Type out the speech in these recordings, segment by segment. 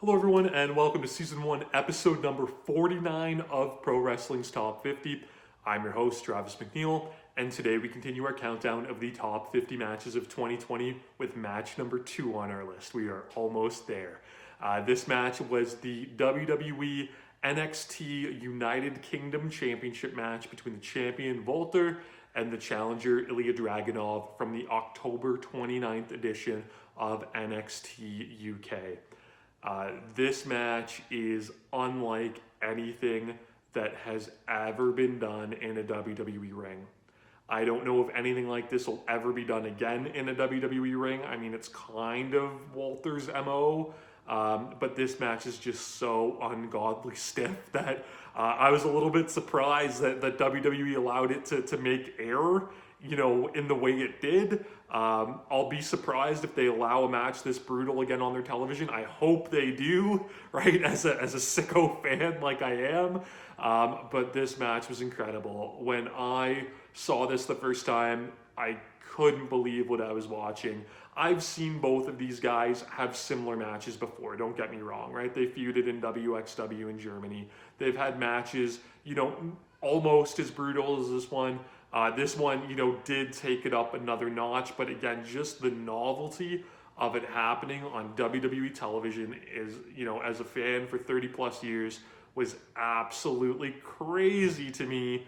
Hello, everyone, and welcome to Season 1, Episode number 49 of Pro Wrestling's Top 50. I'm your host, Travis McNeil, and today we continue our countdown of the top 50 matches of 2020 with match number 2 on our list. We are almost there. This match was the WWE NXT United Kingdom Championship match between the champion Walter and the challenger Ilja Dragunov from the October 29th edition of NXT UK. This match is unlike anything that has ever been done in a WWE ring. I don't know if anything like this will ever be done again in a WWE ring. I mean, it's kind of Walter's MO, but this match is just so ungodly stiff that I was a little bit surprised that WWE allowed it to make air, in the way it did. I'll be surprised if they allow a match this brutal again on their television. I hope they do, right? As a sicko fan like I am. But this match was incredible. When I saw this the first time, I couldn't believe what I was watching. I've seen both of these guys have similar matches before, don't get me wrong, right? They feuded in WXW in Germany. They've had matches, almost as brutal as this one. This one, did take it up another notch, but again, just the novelty of it happening on WWE television is, as a fan for 30 plus years, was absolutely crazy to me.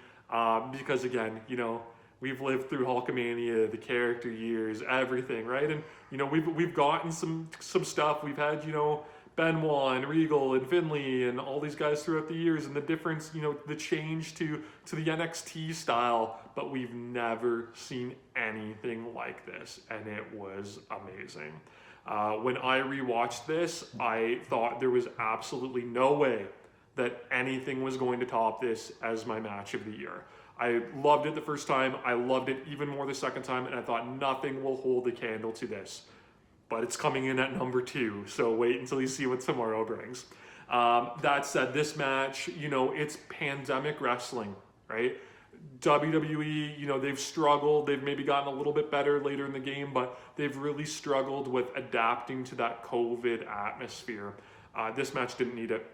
Because again, we've lived through Hulkamania, the character years, everything, right? And, we've gotten some stuff. We've had, Benoit and Regal and Finlay and all these guys throughout the years, and the difference, the change to the NXT style, but we've never seen anything like this, and it was amazing. When I rewatched this, I thought there was absolutely no way that anything was going to top this as my match of the year. I loved it the first time, I loved it even more the second time, and I thought nothing will hold a candle to this. But it's coming in at number 2, so wait until you see what tomorrow brings. That said, this match, it's pandemic wrestling, right? WWE, they've struggled. They've maybe gotten a little bit better later in the game, but they've really struggled with adapting to that COVID atmosphere. This match didn't need it.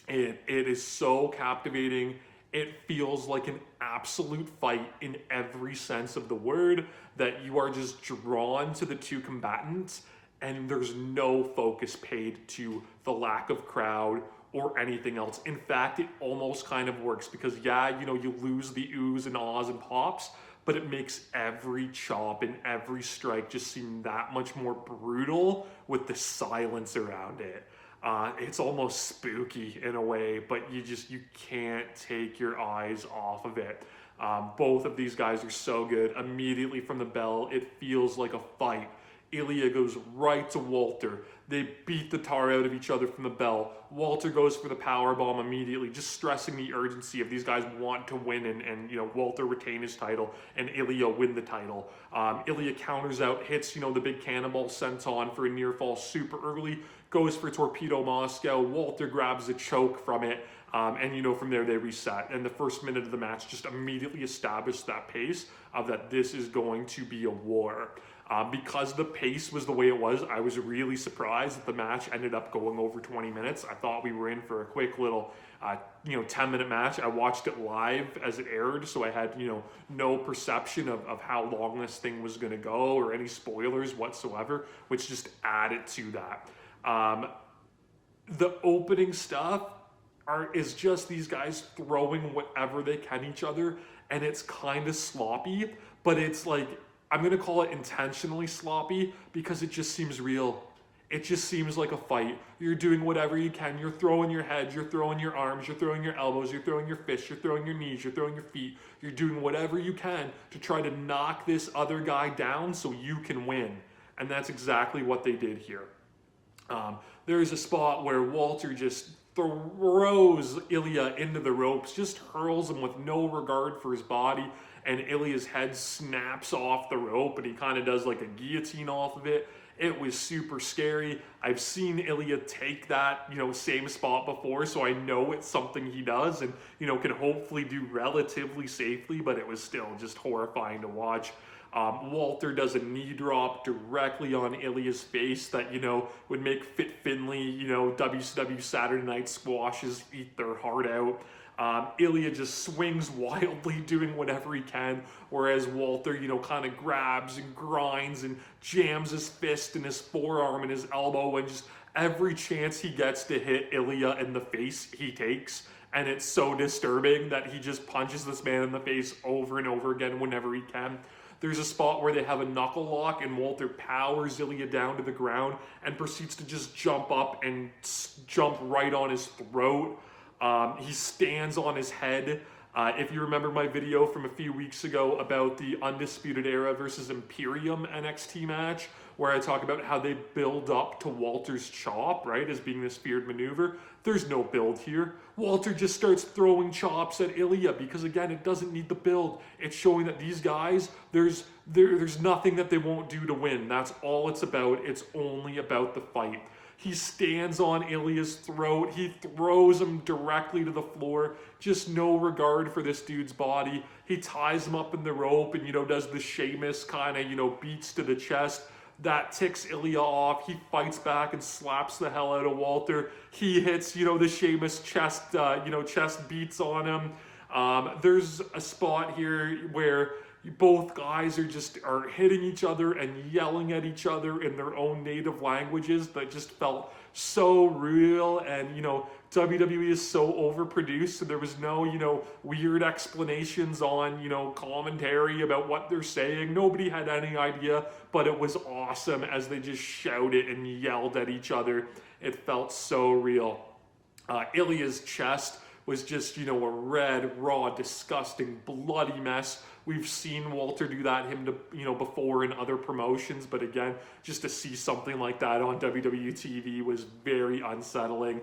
It is so captivating. It feels like an absolute fight in every sense of the word, that you are just drawn to the two combatants and there's no focus paid to the lack of crowd or anything else. In fact, it almost kind of works because, you lose the oohs and ahs and pops, but it makes every chop and every strike just seem that much more brutal with the silence around it. It's almost spooky in a way, but you can't take your eyes off of it. Both of these guys are so good. Immediately from the bell, it feels like a fight. Ilja goes right to Walter. They beat the tar out of each other from the bell. Walter goes for the powerbomb immediately, just stressing the urgency of these guys want to win and Walter retain his title and Ilja win the title. Ilja counters out, hits, the big cannonball senton for a near fall super early, goes for Torpedo Moscow. Walter grabs a choke from it, and from there they reset. And the first minute of the match just immediately established that pace of that this is going to be a war. Because the pace was the way it was, I was really surprised that the match ended up going over 20 minutes. I thought we were in for a quick little, 10-minute match. I watched it live as it aired, so I had, no perception of how long this thing was going to go or any spoilers whatsoever, which just added to that. The opening stuff is just these guys throwing whatever they can each other, and it's kind of sloppy, but it's like, I'm going to call it intentionally sloppy because it just seems real. It just seems like a fight. You're doing whatever you can. You're throwing your heads, you're throwing your arms, you're throwing your elbows, you're throwing your fists, you're throwing your knees, you're throwing your feet. You're doing whatever you can to try to knock this other guy down so you can win. And that's exactly what they did here. There's a spot where Walter just throws Ilja into the ropes, just hurls him with no regard for his body, and Ilja's head snaps off the rope, and he kind of does like a guillotine off of it. It was super scary. I've seen Ilja take that, same spot before, so I know it's something he does and, can hopefully do relatively safely, but it was still just horrifying to watch. Walter does a knee drop directly on Ilya's face that, would make Fit Finlay, WCW Saturday Night Squashes eat their heart out. Ilya just swings wildly, doing whatever he can, whereas Walter, kind of grabs and grinds and jams his fist and his forearm and his elbow, and just every chance he gets to hit Ilya in the face, he takes. And it's so disturbing that he just punches this man in the face over and over again whenever he can. There's a spot where they have a knuckle lock and Walter powers Ilya down to the ground and proceeds to just jump up and jump right on his throat. He stands on his head. If you remember my video from a few weeks ago about the Undisputed Era versus Imperium NXT match, where I talk about how they build up to Walter's chop, right, as being this feared maneuver, there's no build here. Walter just starts throwing chops at Ilya because, again, it doesn't need the build. It's showing that these guys, there's nothing that they won't do to win. That's all it's about. It's only about the fight. He stands on Ilya's throat. He throws him directly to the floor. Just no regard for this dude's body. He ties him up in the rope and, does the Sheamus kind of, beats to the chest. That ticks Ilya off. He fights back and slaps the hell out of Walter. He hits, the Sheamus chest, chest beats on him. There's a spot here where both guys are hitting each other and yelling at each other in their own native languages that just felt so real. And, WWE is so overproduced, so there was no, weird explanations on, commentary about what they're saying. Nobody had any idea, but it was awesome as they just shouted and yelled at each other. It felt so real. Ilya's chest was just, a red, raw, disgusting, bloody mess. We've seen Walter do that before in other promotions, but again, just to see something like that on WWE TV was very unsettling.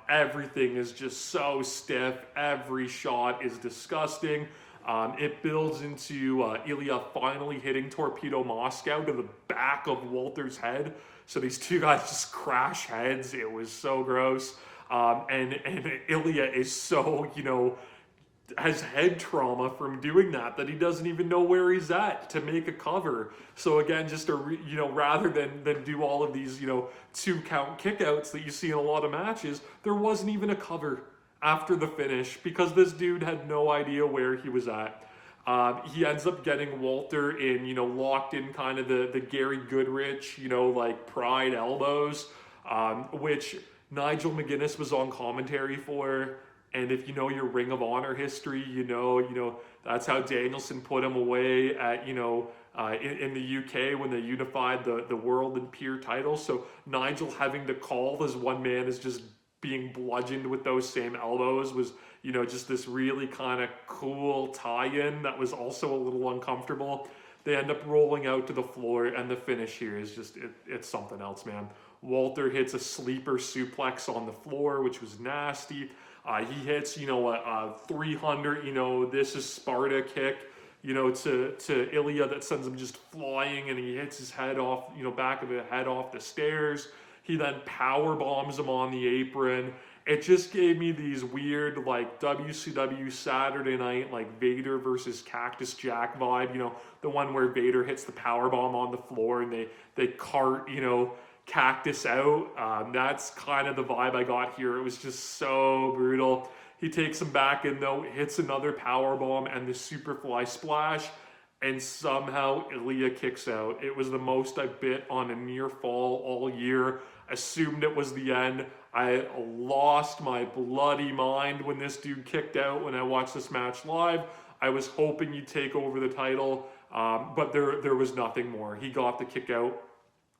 Everything is just so stiff. Every shot is disgusting. It builds into Ilya finally hitting Torpedo Moscow to the back of Walter's head. So these two guys just crash heads. It was so gross. And Ilya is so, has head trauma from doing that he doesn't even know where he's at to make a cover. So again, just rather than do all of these, 2-count kickouts that you see in a lot of matches, there wasn't even a cover after the finish because this dude had no idea where he was at. He ends up getting Walter in, locked in kind of the Gary Goodrich, pride elbows, which Nigel McGuinness was on commentary for. And if you know your Ring of Honor history, that's how Danielson put him away at, in the UK when they unified the world and peer titles. So Nigel having to call as one man is just being bludgeoned with those same elbows was, just this really kind of cool tie-in that was also a little uncomfortable. They end up rolling out to the floor, and the finish here is just, it's something else, man. Walter hits a sleeper suplex on the floor, which was nasty. He hits, a 300, this is Sparta kick, to Ilya that sends him just flying, and he hits his head off, back of the head off the stairs. He then power bombs him on the apron. It just gave me these weird, WCW Saturday Night, Vader versus Cactus Jack vibe, the one where Vader hits the power bomb on the floor and they cart, Cactus out. That's kind of the vibe I got here. It was just so brutal. He takes him back in though, hits another power bomb and the Superfly splash, and somehow Ilya kicks out. It was the most I bit on a near fall all year. Assumed it was the end. I lost my bloody mind when this dude kicked out when I watched this match live. I was hoping he'd take over the title, but there was nothing more. He got the kick out.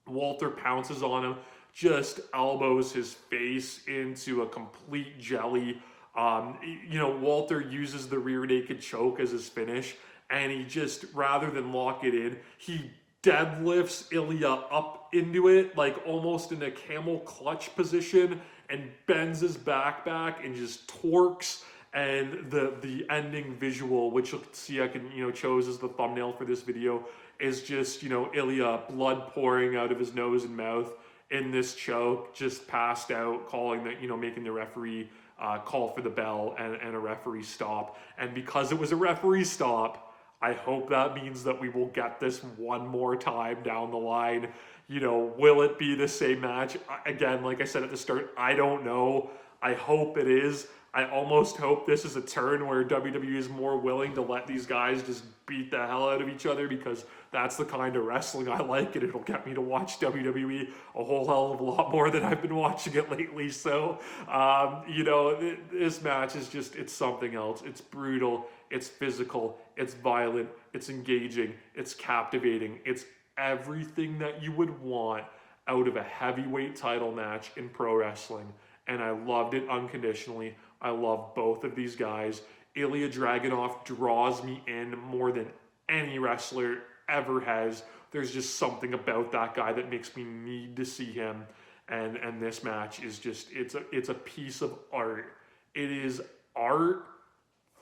Walter pounces on him, just elbows his face into a complete jelly. Walter uses the rear naked choke as his finish, and he just, rather than lock it in, he deadlifts Ilya up into it, almost in a camel clutch position, and bends his back and just torques. And the ending visual, which you'll see I can, chose as the thumbnail for this video, is just, Ilya blood pouring out of his nose and mouth in this choke, just passed out, calling the, making the referee call for the bell and a referee stop. And because it was a referee stop, I hope that means that we will get this one more time down the line. You know, will it be the same match? Again, like I said at the start, I don't know. I hope it is. I almost hope this is a turn where WWE is more willing to let these guys just beat the hell out of each other, because that's the kind of wrestling I like, and it'll get me to watch WWE a whole hell of a lot more than I've been watching it lately. So, you know, this match is just, it's something else. It's brutal, it's physical, it's violent, it's engaging, it's captivating, it's everything that you would want out of a heavyweight title match in pro wrestling. And I loved it unconditionally. I love both of these guys. Ilja Dragunov draws me in more than any wrestler ever has. There's just something about that guy that makes me need to see him. And this match is just, it's a piece of art. It is art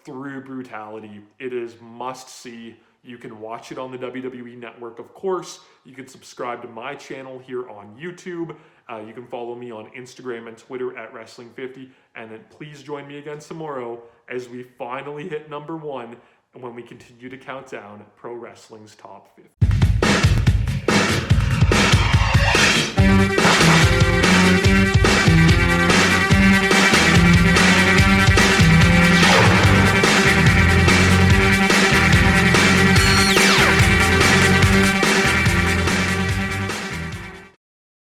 through brutality. It is must see. You can watch it on the WWE Network, of course. You can subscribe to my channel here on YouTube. You can follow me on Instagram and Twitter at Wrestling50. And then please join me again tomorrow as we finally hit number 1 and when we continue to count down Pro Wrestling's Top 50.